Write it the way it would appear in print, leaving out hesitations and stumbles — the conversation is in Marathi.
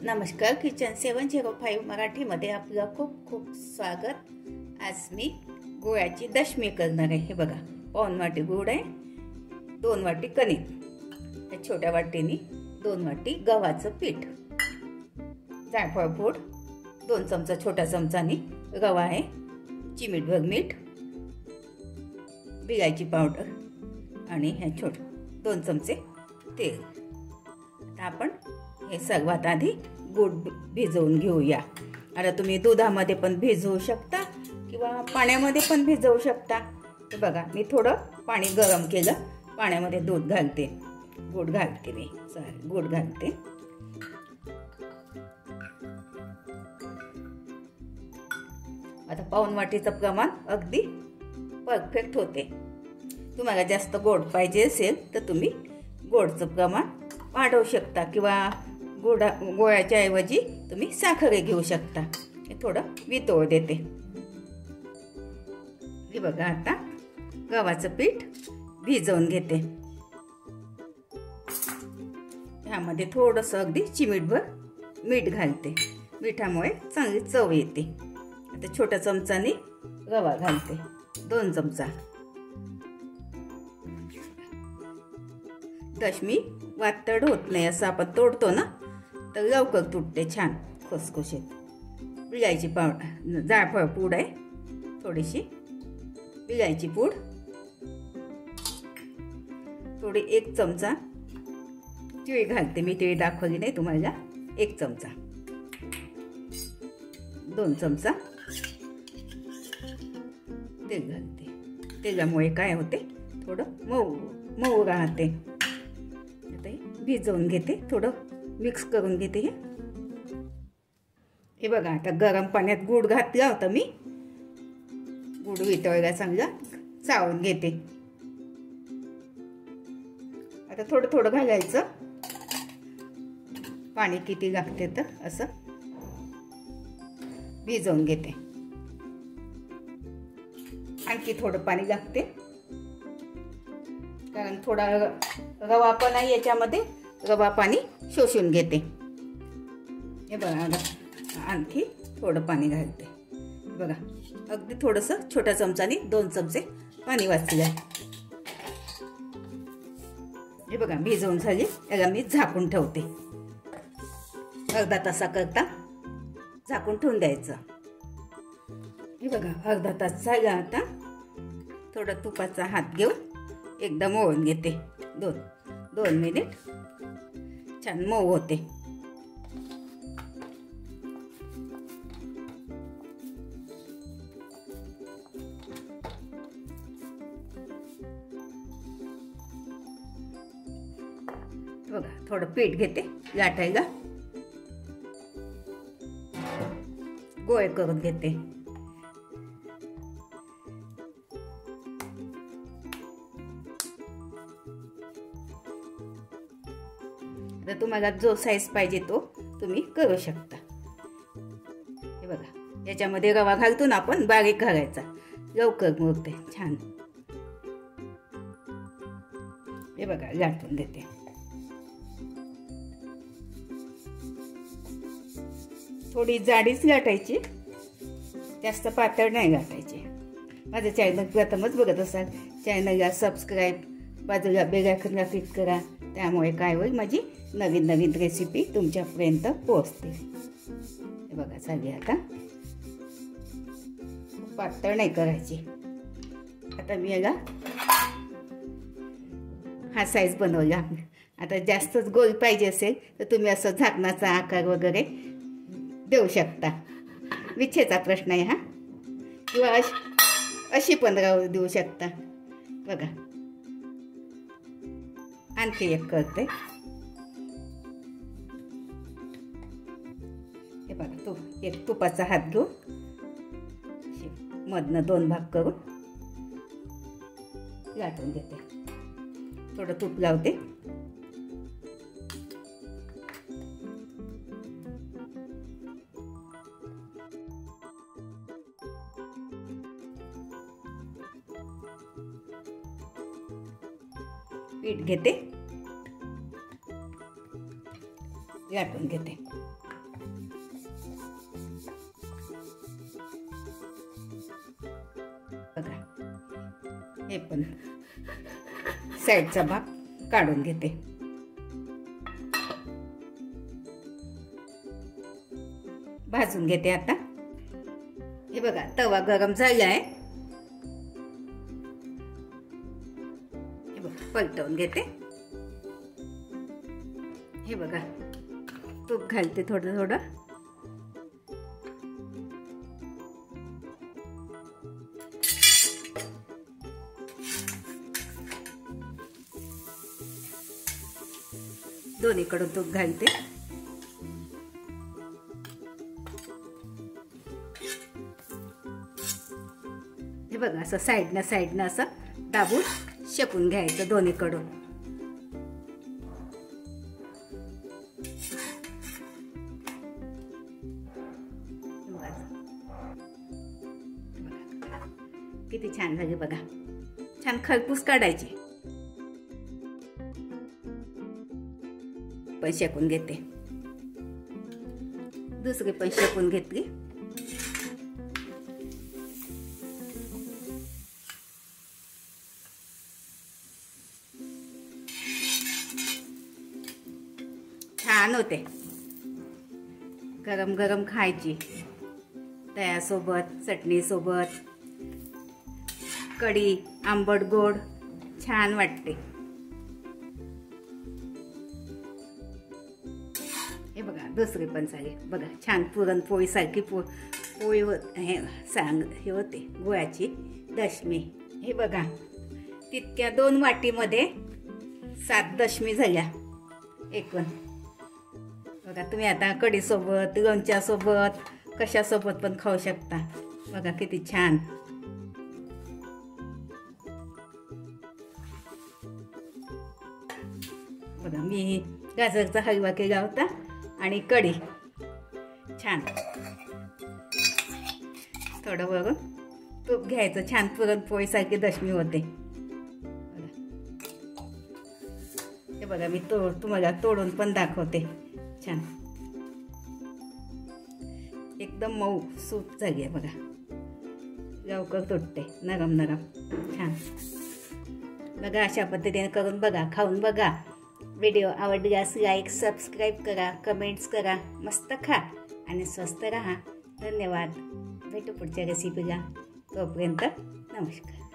नमस्कार, किचन 705 मराठीमध्ये आपलं खूप खूप स्वागत। आज मी गुळाची दशमी करणार आहे। हे बघा, पाऊण वाटी गुळ आहे, 2 वाटी कणिक, या छोट्या वाटीने 2 वाटी गव्हाचं पीठ, जायफळ पूड 2 चमचा, छोट्या चमचानी रवा आहे, चिमूटभर मीठ, बिळाची पावडर आणि हे छोटे 2 चमचे तेल। आता आपण हे सर्वात आधी गुळ भिजवून घेऊया। आता तुम्ही दुधामध्ये पण भिजवू शकता किंवा पाण्यामध्ये पण भिजवू शकता। तर बघा, मी थोडं पाणी गरम केलं, पाण्यामध्ये दूध घालते, गुळ घालते, गुळ घालते। आता पाऊण वाटीचं प्रमाण अगदी परफेक्ट होते। तुम्हाला जास्त गोड पाहिजे असेल तर तुम्ही गोडचं प्रमाण वाढवू शकता किंवा गोळ्याच्या ऐवजी तुम्ही साखर घेऊ शकता। हे थोडं वितळ देते। हे बघा, आता गव्हाचं पीठ भिजवून घेते। ह्यामध्ये थोडंसं अगदी चिमूटभर मीठ घालते, मिठामुळे चांगली चव येते। आता छोट्या चमचाने रवा घालते, 2 चमचा। दशमी वातड होत नाही, असं आपण तोडतो ना तर लवकर तुटते, छान खुसखुशीत। बिळाची पावडर, जायफळ पूड आहे थोडीशी, बिळाची पूड थोडी, 1 चमचा तिळी घालते, मी तिळी दाखवली नाही तुम्हाला, 1 चमचा, 2 चमचा तेल घालते। तेलामुळे काय होते, थोडं मऊ मऊ राहते। आता भिजवून घेते, थोडं मिक्स करून घेते। हे बघा, आता गरम पाण्यात गुळ घातला होता मी, गुळ वितळला चांगला, चाळून घेते। आता थोडं थोडं घालायचं, पाणी किती लागते तर असं भिजवून घेते। आणखी थोडं पाणी लागते, कारण थोडा रवा पण आहे याच्यामध्ये, रवा पाणी शोषून घेते। हे बघा, आणखी थोडं पाणी घालते। बघा, अगदी थोडंसं छोट्या चमचाने 2 चमचे पाणी वाचले। हे बघा, भिजवून झाली, याला मी झाकून ठेवते। अर्धा तासाकरता झाकून ठेवून द्यायचं। हे बघा, अर्धा तास झाला। आता थोडा तुपाचा हात घेऊन एकदम मळून घेते, 2 मिनिट, छान मऊ होते। बघा, थोडं पीठ घेते लाटायला, गोळे करून घेते। तर तुम्हाला जो साईज पाहिजे तो तुम्ही करू शकता। हे बघा, याच्यामध्ये रवा घालतो ना आपण, बारीक घालायचा, लवकर मुरते छान। हे बघा, लाटून देते। थोडी जाडीच लाटायची, जास्त पातळ नाही लाटायची। माझं चॅनल प्रथमच बघत असाल, चॅनलला सबस्क्राईब, बाजूला बेल आयकॉनला क्लिक करा, त्यामुळे काय होईल, माझी नवीन नवीन रेसिपी तुमच्यापर्यंत पोहोचते। हे बघा, झाली। आता पातळ नाही करायची। आता मी याला हा साईज बनवला। आता जास्तच गोल पाहिजे असेल तर तुम्ही असं झाकणाचा आकार वगैरे देऊ शकता, विच्छेचा प्रश्न आहे हा, किंवा अशी पण देऊ शकता। बघा, आणखी एक करते। हे बघा, एक तुपाचा हात घेऊन मधनं 2 भाग करून लाटून घेते, थोडं तूप लावते। पीठ घेते, लाटून घेते। हे पण साईडचा भाग काढून घेते. भाजून घेते आता. हे बघा तवा गरम झाला आहे. हे बघा पलटवून घेते. हे बघा तूप घालते थोडं थोडं. दोन्हीकडून तूप घालते. हे बघा असं साईडनं असं दाबून शेकून घ्यायचं दोन्हीकडून. किती छान झाली बघा. छान खरपूस काढायची. पण शेकून घेते. दुसरी पण शेकून घेतली. छान होते. गरम गरम खायची दह्यासोबत, चटणीसोबत, कढी, आंबट गोड छान वाटते. हे बघा दुसरी पण झाली बघा. छान पुरणपोळी सारखी पोळी हे होते गुळाची दशमी. हे बघा तितक्या 2 वाटीमध्ये 7 दशमी झाल्या एकूण. बघा तुम्ही आता कढीसोबत, लोणच्यासोबत, कशासोबत पण खाऊ शकता. बघा किती छान. बघा मी गाजरचा हलवा केला होता आणि कढी. छान थोडं वरून तूप घ्यायचं. छान पुरणपोळीसारखी दशमी होते. हे बघा मी तुम्हाला तोडून पण दाखवते. छान एकदम मऊ सूप झाली आहे बघा. लवकर तुटते. नरम नरम छान. बघा अशा पद्धतीने करून बघा, खाऊन बघा. व्हिडिओ आवडल्यास लाईक, सबस्क्राईब करा, कमेंट्स करा. मस्त खा आणि स्वस्त राहा. धन्यवाद. भेटू पुढच्या रेसिपीला. तोपर्यंत नमस्कार.